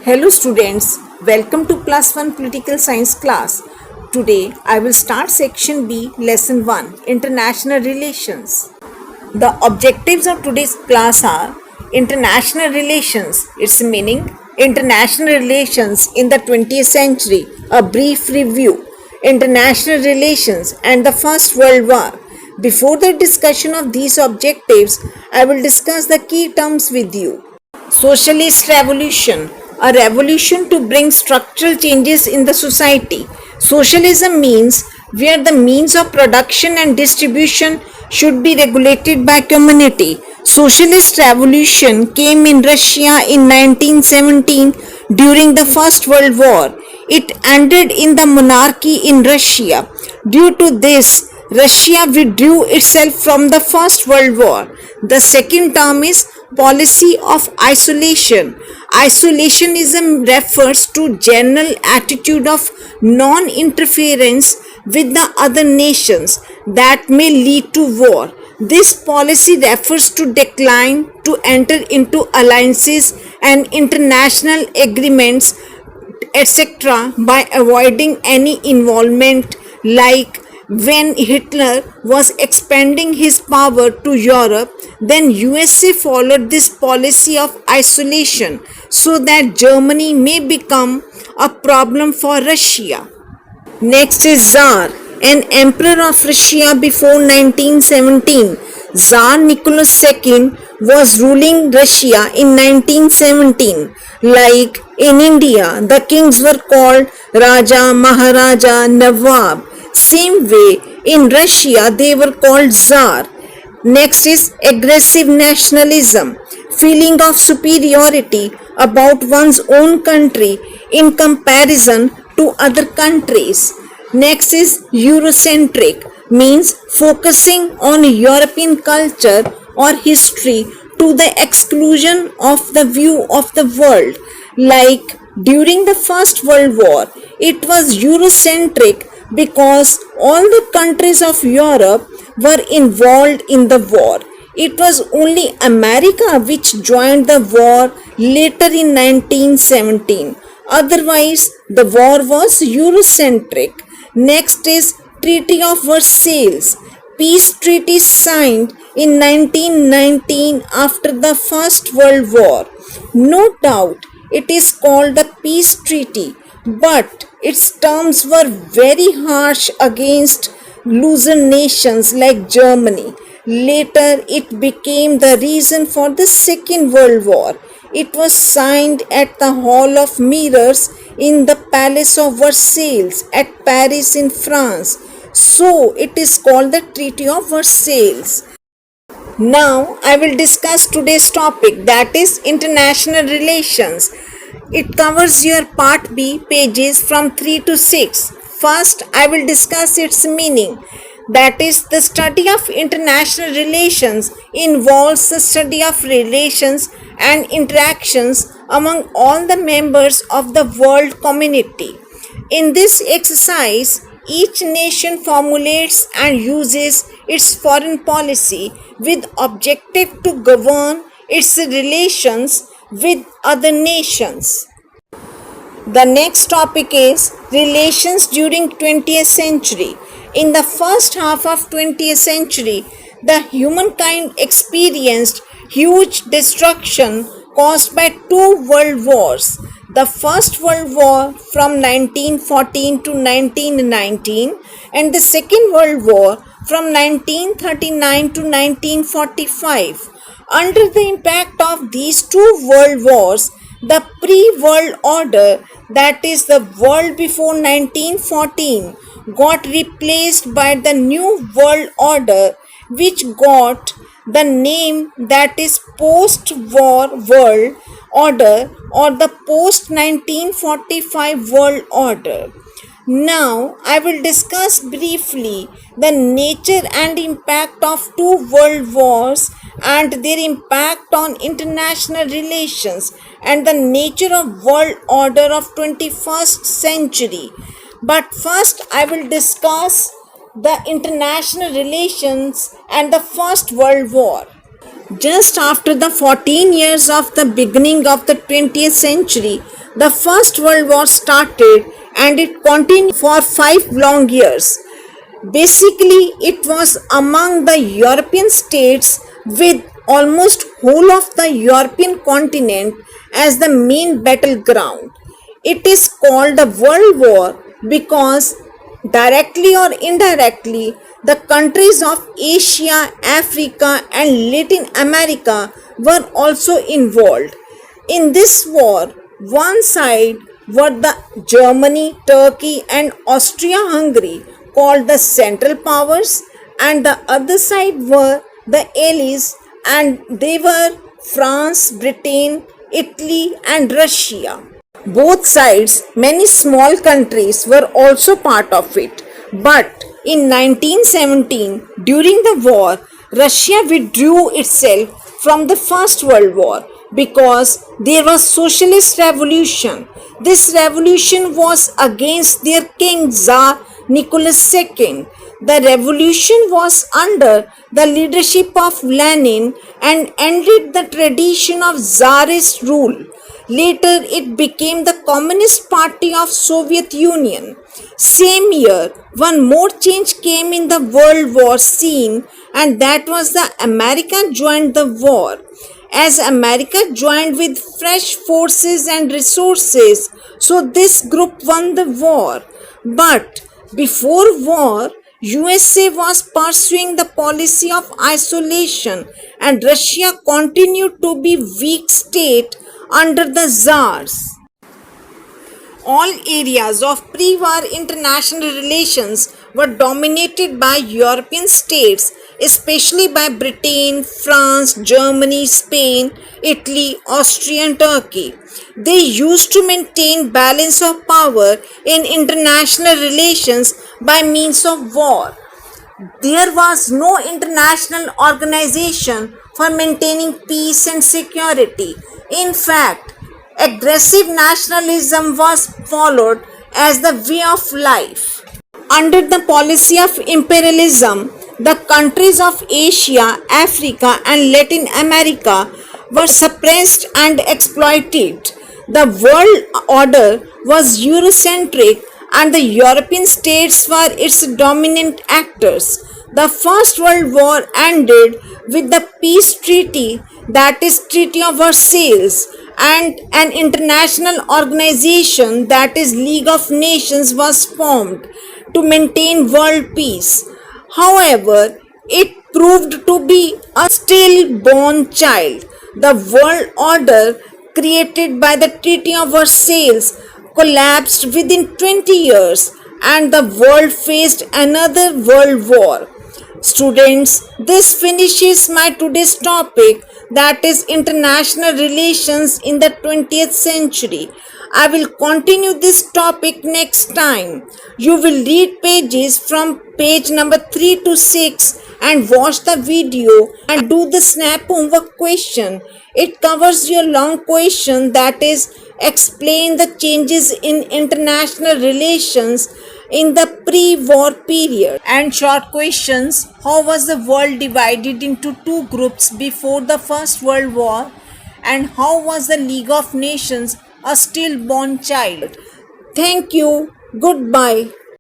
Hello students, welcome to Plus 1 Political Science class. Today I will start section B, lesson 1, International Relations. The objectives of today's class are international relations, its meaning, international relations in the 20th century, a brief review, international relations and the First World War. Before the discussion of these objectives, I will discuss the key terms with you. Socialist revolution, a revolution to bring structural changes in the society. Socialism means where the means of production and distribution should be regulated by community. Socialist revolution came in Russia in 1917 during the First World War. It ended in the monarchy in Russia. Due to this, Russia withdrew itself from the First World War. The second term is policy of isolation. Isolationism refers to general attitude of non-interference with the other nations that may lead to war. This policy refers to decline to enter into alliances and international agreements, etc., by avoiding any involvement, like when Hitler was expanding his power to Europe, then USA followed this policy of isolation so that Germany may become a problem for Russia. Next is Tsar, an emperor of Russia before 1917. Tsar Nicholas II was ruling Russia in 1917. Like in India, the kings were called Raja, Maharaja, Nawab. Same way, in Russia they were called Tsar. Next is aggressive nationalism, feeling of superiority about one's own country in comparison to other countries. Next is Eurocentric, means focusing on European culture or history to the exclusion of the view of the world. Like during the First World War, it was Eurocentric because all the countries of Europe were involved in the war. It was only America which joined the war later in 1917. Otherwise, the war was Eurocentric. Next is Treaty of Versailles. Peace treaty signed in 1919 after the First World War. No doubt, it is called the peace treaty, but its terms were very harsh against loser nations like Germany. Later, it became the reason for the Second World War. It was signed at the Hall of Mirrors in the Palace of Versailles at Paris in France. So, it is called the Treaty of Versailles. Now, I will discuss today's topic, that is international relations. It covers your part B, pages from 3 to 6. First, I will discuss its meaning. That is, the study of international relations involves the study of relations and interactions among all the members of the world community. In this exercise, each nation formulates and uses its foreign policy with objective to govern its relations with other nations. The next topic is relations during 20th century. In the first half of 20th century, the humankind experienced huge destruction caused by two world wars. The First World War from 1914 to 1919 and the Second World War from 1939 to 1945. Under the impact of these two world wars, the pre-world order, that is the world before 1914, got replaced by the new world order, which got the name that is post-war world order or the post-1945 world order. Now, I will discuss briefly the nature and impact of two world wars and their impact on international relations and the nature of world order of 21st century. But first, I will discuss the international relations and the First World War. Just after the 14 years of the beginning of the 20th century, the First World War started and it continued for 5 long years. Basically, it was among the European states with almost whole of the European continent as the main battleground. It is called the World War because directly or indirectly the countries of Asia, Africa and Latin America were also involved. In this war, one side were the Germany, Turkey and Austria-Hungary called the Central Powers, and the other side were the Allies, and they were France, Britain, Italy and Russia. Both sides, many small countries were also part of it. But in 1917, during the war, Russia withdrew itself from the First World War because there was socialist revolution. This revolution was against their king Tsar Nicholas II. The revolution was under the leadership of Lenin and ended the tradition of Tsarist rule. Later it became the Communist Party of Soviet Union. Same year, one more change came in the world war scene, and that was the America joined the war. As America joined with fresh forces and resources, so this group won the war. But before war, USA was pursuing the policy of isolation and Russia continued to be weak state under the Tsars. All areas of pre-war international relations were dominated by European states, especially by Britain, France, Germany, Spain, Italy, Austria and Turkey. They used to maintain balance of power in international relations by means of war. There was no international organization for maintaining peace and security. In fact, aggressive nationalism was followed as the way of life. Under the policy of imperialism, the countries of Asia, Africa and Latin America were suppressed and exploited. The world order was Eurocentric and the European states were its dominant actors. The First World War ended with the peace treaty, that is Treaty of Versailles, and an international organization, that is League of Nations, was formed to maintain world peace. However, it proved to be a stillborn child. The world order created by the Treaty of Versailles collapsed within 20 years and the world faced another world war. Students, this finishes my today's topic, that is international relations in the 20th century. I will continue this topic next time. You will read pages from page number 3 to 6 and watch the video and do the snap homework question. It covers your long question, that is explain the changes in international relations in the pre-war period, and short questions, how was the world divided into two groups before the First World War, and how was the League of Nations a stillborn child. Thank you. Goodbye.